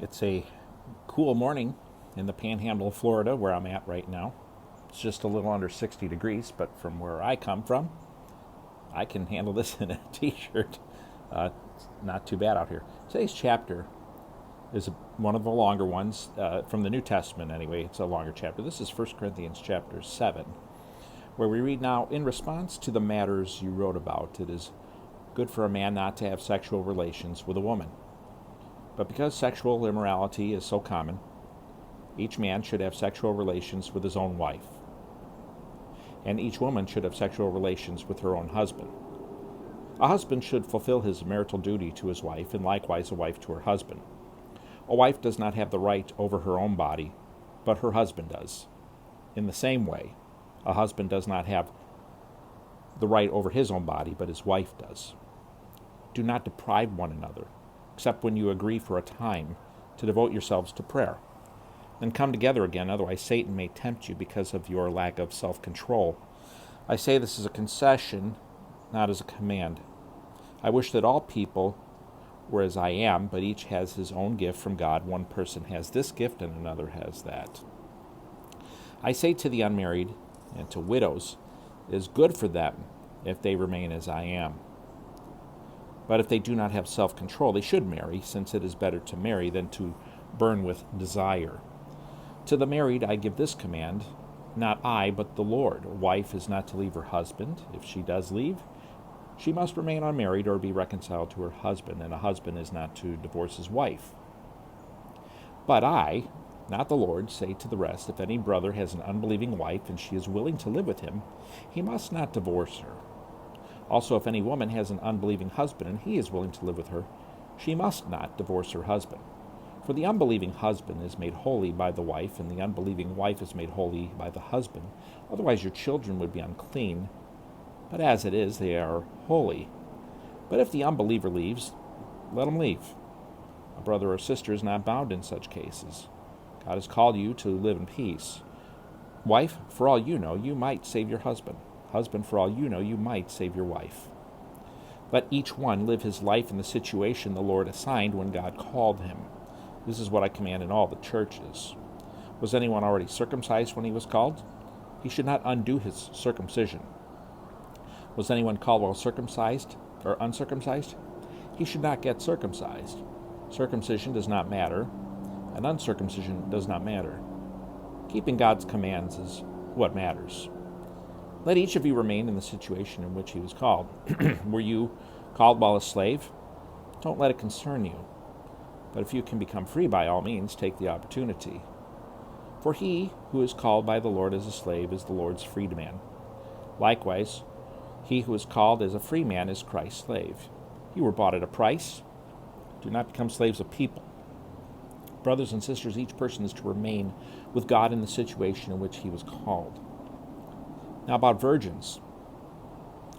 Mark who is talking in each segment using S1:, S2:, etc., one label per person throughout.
S1: It's a cool morning in the panhandle of Florida where I'm at right now. It's just a little under 60 degrees, but from where I come from, I can handle this in a t-shirt. It's not too bad out here. Today's chapter is one of the longer ones from the New Testament anyway. It's a longer chapter. This is 1 Corinthians chapter 7, where we read, "Now, in response to the matters you wrote about, it is good for a man not to have sexual relations with a woman. But because sexual immorality is so common, each man should have sexual relations with his own wife, and each woman should have sexual relations with her own husband. A husband should fulfill his marital duty to his wife, and likewise a wife to her husband. A wife does not have the right over her own body, but her husband does. In the same way, a husband does not have the right over his own body, but his wife does. Do not deprive one another, except when you agree for a time to devote yourselves to prayer. Then come together again, otherwise Satan may tempt you because of your lack of self-control. I say this as a concession, not as a command. I wish that all people were as I am, but each has his own gift from God. One person has this gift and another has that. I say to the unmarried and to widows, it is good for them if they remain as I am. But if they do not have self-control, they should marry, since it is better to marry than to burn with desire. To the married I give this command, not I, but the Lord. A wife is not to leave her husband. If she does leave, she must remain unmarried or be reconciled to her husband, and a husband is not to divorce his wife. But I, not the Lord, say to the rest, if any brother has an unbelieving wife and she is willing to live with him, he must not divorce her. Also, if any woman has an unbelieving husband and he is willing to live with her, she must not divorce her husband. For the unbelieving husband is made holy by the wife, and the unbelieving wife is made holy by the husband. Otherwise your children would be unclean, but as it is, they are holy. But if the unbeliever leaves, let him leave. A brother or sister is not bound in such cases. God has called you to live in peace. Wife, for all you know, you might save your husband. Husband, for all you know, you might save your wife. Let each one live his life in the situation the Lord assigned when God called him. This is what I command in all the churches. Was anyone already circumcised when he was called? He should not undo his circumcision. Was anyone called while circumcised or uncircumcised? He should not get circumcised. Circumcision does not matter, and uncircumcision does not matter. Keeping God's commands is what matters. Let each of you remain in the situation in which he was called. Were you called while a slave? Don't let it concern you. But if you can become free, by all means, take the opportunity. For he who is called by the Lord as a slave is the Lord's freedman. Likewise, he who is called as a free man is Christ's slave. You were bought at a price. Do not become slaves of people. Brothers and sisters, each person is to remain with God in the situation in which he was called. Now about virgins.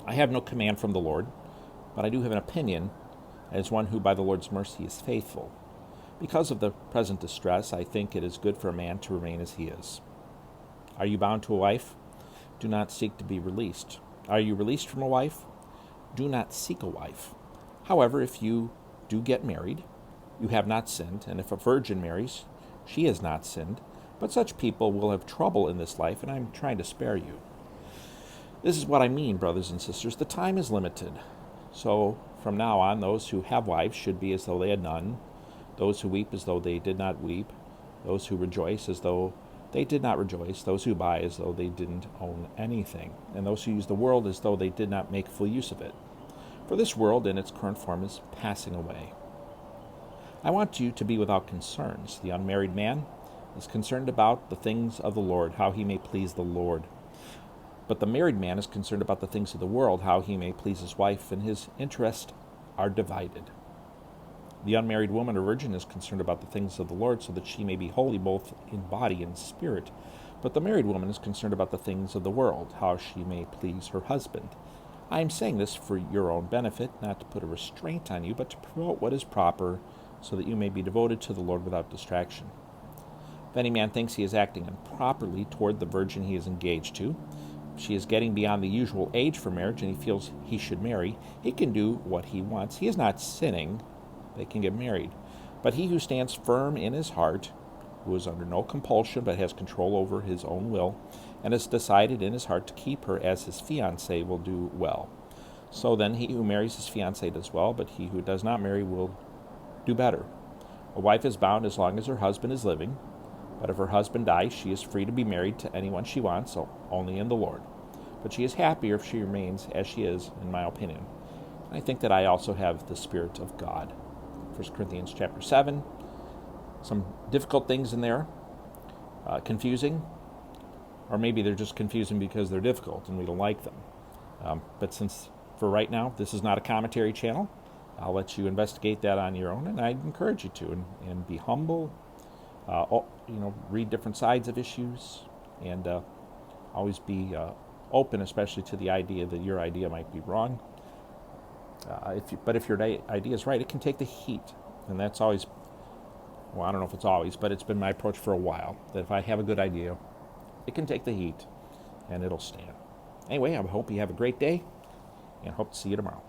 S1: I have no command from the Lord, but I do have an opinion as one who by the Lord's mercy is faithful. Because of the present distress, I think it is good for a man to remain as he is. Are you bound to a wife? Do not seek to be released. Are you released from a wife? Do not seek a wife. However, if you do get married, you have not sinned, and if a virgin marries, she has not sinned. But such people will have trouble in this life, and I am trying to spare you. This is what I mean, brothers and sisters. The time is limited. So from now on, those who have wives should be as though they had none, those who weep as though they did not weep, those who rejoice as though they did not rejoice, those who buy as though they didn't own anything, and those who use the world as though they did not make full use of it. For this world in its current form is passing away. I want you to be without concerns. The unmarried man is concerned about the things of the Lord, how he may please the Lord. But the married man is concerned about the things of the world, how he may please his wife, and his interests are divided. The unmarried woman or virgin is concerned about the things of the Lord, so that she may be holy both in body and spirit. But the married woman is concerned about the things of the world, how she may please her husband. I am saying this for your own benefit, not to put a restraint on you, but to promote what is proper, so that you may be devoted to the Lord without distraction. If any man thinks he is acting improperly toward the virgin he is engaged to, if she is getting beyond the usual age for marriage and he feels he should marry, he can do what he wants. He is not sinning. They can get married. But he who stands firm in his heart, who is under no compulsion but has control over his own will, and has decided in his heart to keep her as his fiancée, will do well. So then he who marries his fiancée does well, but he who does not marry will do better. A wife is bound as long as her husband is living, but if her husband dies, she is free to be married to anyone she wants, so only in the Lord. But she is happier if she remains as she is, in my opinion. I think that I also have the Spirit of God. 1 Corinthians chapter 7, some difficult things in there, confusing, or maybe they're just confusing because they're difficult and we don't like them. But since for right now this is not a commentary channel, I'll let you investigate that on your own, and I encourage you to, and be humble, read different sides of issues, and always be open, especially to the idea that your idea might be wrong. But if your idea is right, it can take the heat. And that's always, well, I don't know if it's always, but it's been my approach for a while, that if I have a good idea, it can take the heat, and it'll stand. Anyway, I hope you have a great day, and hope to see you tomorrow.